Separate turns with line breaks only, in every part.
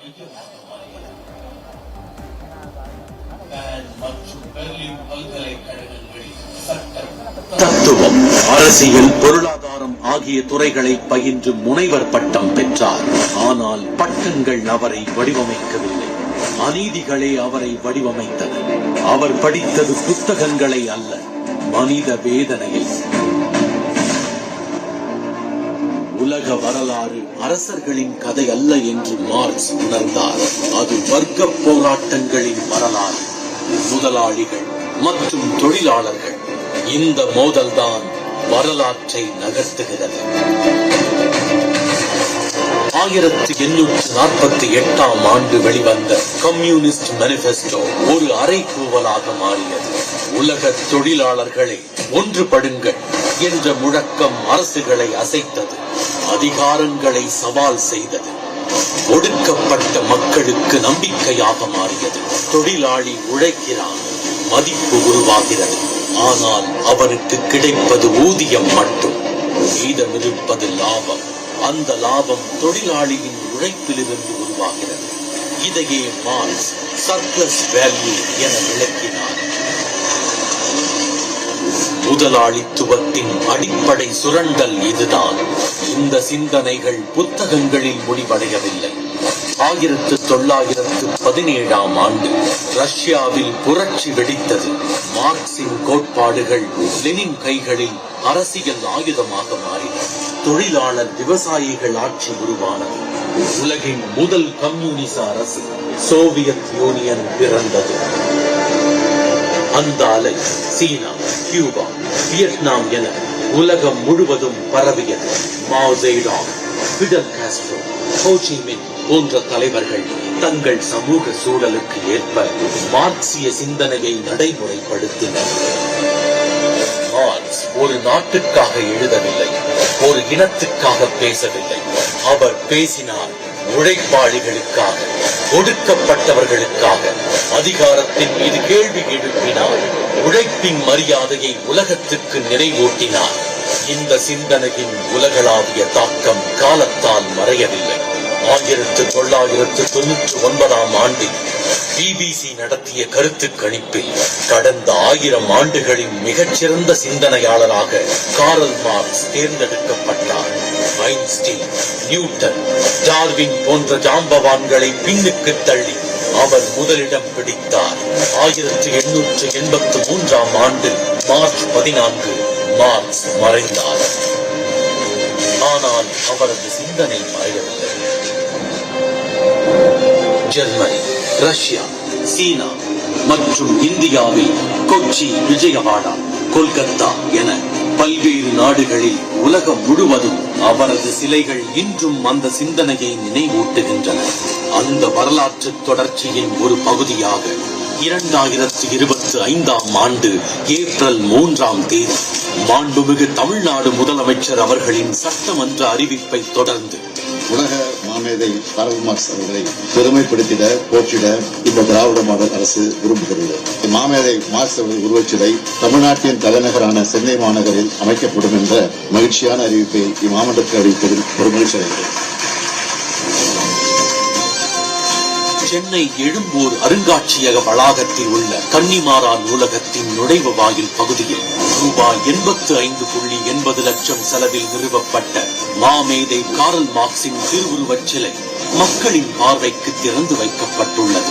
மையமாக மாறியது. மற்றும் பெர்லின் பல்கலைக்கழகங்களில் சட்டம், தத்துவம், அரசியல், பொருளாதாரம் ஆகிய துறைகளை பயின்று முனைவர் பட்டம் பெற்றார். ஆனால் பட்டங்கள் அவரை வடிவமைக்கவில்லை, அநீதிகளே அவரை வடிவமைத்தன. அவர் படித்தது புத்தகங்களை அல்ல, மனித வேதனையை. உலக வரலாறு அரசர்களின் கதை அல்ல என்று மார்க்ஸ் உணர்ந்தார். அது வர்க்க போராட்டங்களின் வரலாறு. முதலாளிகள் மற்றும் தொழிலாளர்கள், இந்த மோதல்தான் வரலாற்றை நகர்த்துகிறது. 1848ஆம் ஆண்டு வெளிவந்த கம்யூனிஸ்ட் மேனிஃபெஸ்டோ ஒரு அறைகூவலாக மாறியது. உலக தொழிலாளர்களை ஒன்றுபடுங்கள் என்ற முழக்கம் அரசுகளை அசைத்தது, அதிகாரங்களை சவால் செய்தது, ஒடுக்கப்பட்ட மக்களுக்கு நம்பிக்கையாக மாறியது. தொழிலாளி உழைக்கிறான், மதிப்பு உருவாகிறது. ஆனால் அவனுக்கு கிடைப்பது ஊதியம் மட்டும். மீதமிருப்பது லாபம். அந்த லாபம் தொழிலாளியின் உழைப்பிலிருந்து உருவாகிறது. இதையே மார்க்ஸ் சர்ப்ளஸ் வேல்யூ என விளக்கினார். முதலாளித்துவத்தின் அடிப்படை சுரண்டல் இதுதான். இந்த சிந்தனைகள் புத்தகங்களில் முடிவடையவில்லை. 1917ஆம் ஆண்டு ரஷ்யாவில் புரட்சி வெடித்தது. மார்க்சின் கோட்பாடுகள் லெனின் கைகளில் அரசியல் ஆயுதமாக மாறின. தொழிலாளர் விவசாயிகள் ஆட்சி உருவானது. உலகின் முதல் கம்யூனிச அரசு சோவியத் யூனியன் பிறந்தது. அந்த அலை சீனா, கியூபா, வியட்நாம் என உலகம் முழுவதும் பரவியது. மாவோ சேடாங், பிடல் காஸ்ட்ரோ, ஹோ சி மின் போன்ற தலைவர்கள் தங்கள் சமூக சூழலுக்கு ஏற்ப மார்க்சிய சிந்தனையை நடைமுறைப்படுத்தினர். மார்க்ஸ் ஒரு நாட்டுக்காக எழுதவில்லை, ஒரு இனத்துக்காக பேசவில்லை. அவர் பேசினார் உழைப்பாளிகளுக்காக, ஒடுக்கப்பட்டவர்களுக்காக. அதிகாரத்தின் மீது கேள்வி எழுப்பினார், உழைப்பின் மரியாதையை உலகத்துக்கு நிறைவூட்டினார். இந்த சிந்தனையின் உலகளாவிய தாக்கம் காலத்தால் மறையவில்லை. 1999ஆம் ஆண்டில் பிபிசி நடத்திய கருத்து கணிப்பில் கடந்த 1000 ஆண்டுகளின் மிகச்சிறந்த சிந்தனையாளராக காரல் மார்க்ஸ் தேர்ந்தெடுக்கப்பட்டார். ஐன்ஸ்டீன், நியூட்டன், டார்வின் போன்ற ஜாம்பவான்களை பின்னுக்கு தள்ளி அவர் முதலிடம் பிடித்தார். 1883ஆம் ஆண்டு மார்ச் 14 மார்க்ஸ் மறைந்தார். ஆனால் அவரது சிந்தனை மறையவில்லை. ஜெர்மனி, ரஷ்யா, சீனா மற்றும் இந்தியாவில் கொச்சி, விஜயவாடா, கொல்கத்தா என பல்வேறு நாடுகளில் உலகம் முழுவதும் அவரது சிலைகள் இன்றும் அந்த சிந்தனையை நினைவூட்டுகின்றன. அந்த வரலாற்று தொடர்ச்சியின் ஒரு பகுதியாக 2025ஆம் ஆண்டு ஏப்ரல் 3ஆம் தேதி மாண்புமிகு தமிழ்நாடு முதலமைச்சர் அவர்களின் சட்டமன்ற அறிவிப்பை தொடர்ந்து
உலக மாமேதை காரல் மார்க்ஸ் அவர்களை பெருமைப்படுத்திட, போற்றிட இந்த திராவிட மாடல் அரசு விரும்புகிறது. மாமேதை மார்க்ஸ் அவர்கள் உருவச்சிலை தமிழ்நாட்டின் தலைநகரான சென்னை மாநகரில் அமைக்கப்படும் என்ற மகிழ்ச்சியான அறிவிப்பை இம்மாமன்றத்தில் அறிவிப்பதில் பெருமகிழ்ச்சி அடைகிறேன்.
சென்னை எழும்பூர் அருங்காட்சியக வளாகத்தில் உள்ள கன்னிமாரா நூலகத்தின் நுழைவு வாயில் பகுதியில் ரூபாய் 85.80 லட்சம் செலவில் நிறுவப்பட்ட மாமேதை காரல் மார்க்சின் திருவுருவச் சிலை மக்களின் பார்வைக்கு திறந்து வைக்கப்பட்டுள்ளது.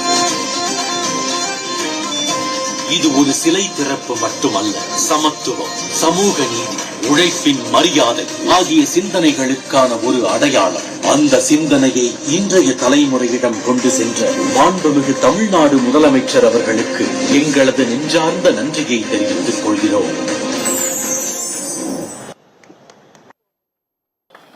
இது ஒரு சிலை திறப்பு மட்டுமல்ல, சமத்துவம், சமூக நீதி, உழைப்பின் மரியாதை ஆகிய சிந்தனைகளுக்கான ஒரு அடையாளம். அந்த சிந்தனையை இன்றைய தலைமுறையிடம் கொண்டு சென்ற மாண்புமிகு தமிழ்நாடு முதலமைச்சர் அவர்களுக்கு எங்களது நெஞ்சார்ந்த நன்றியை தெரிவித்துக் கொள்கிறோம்.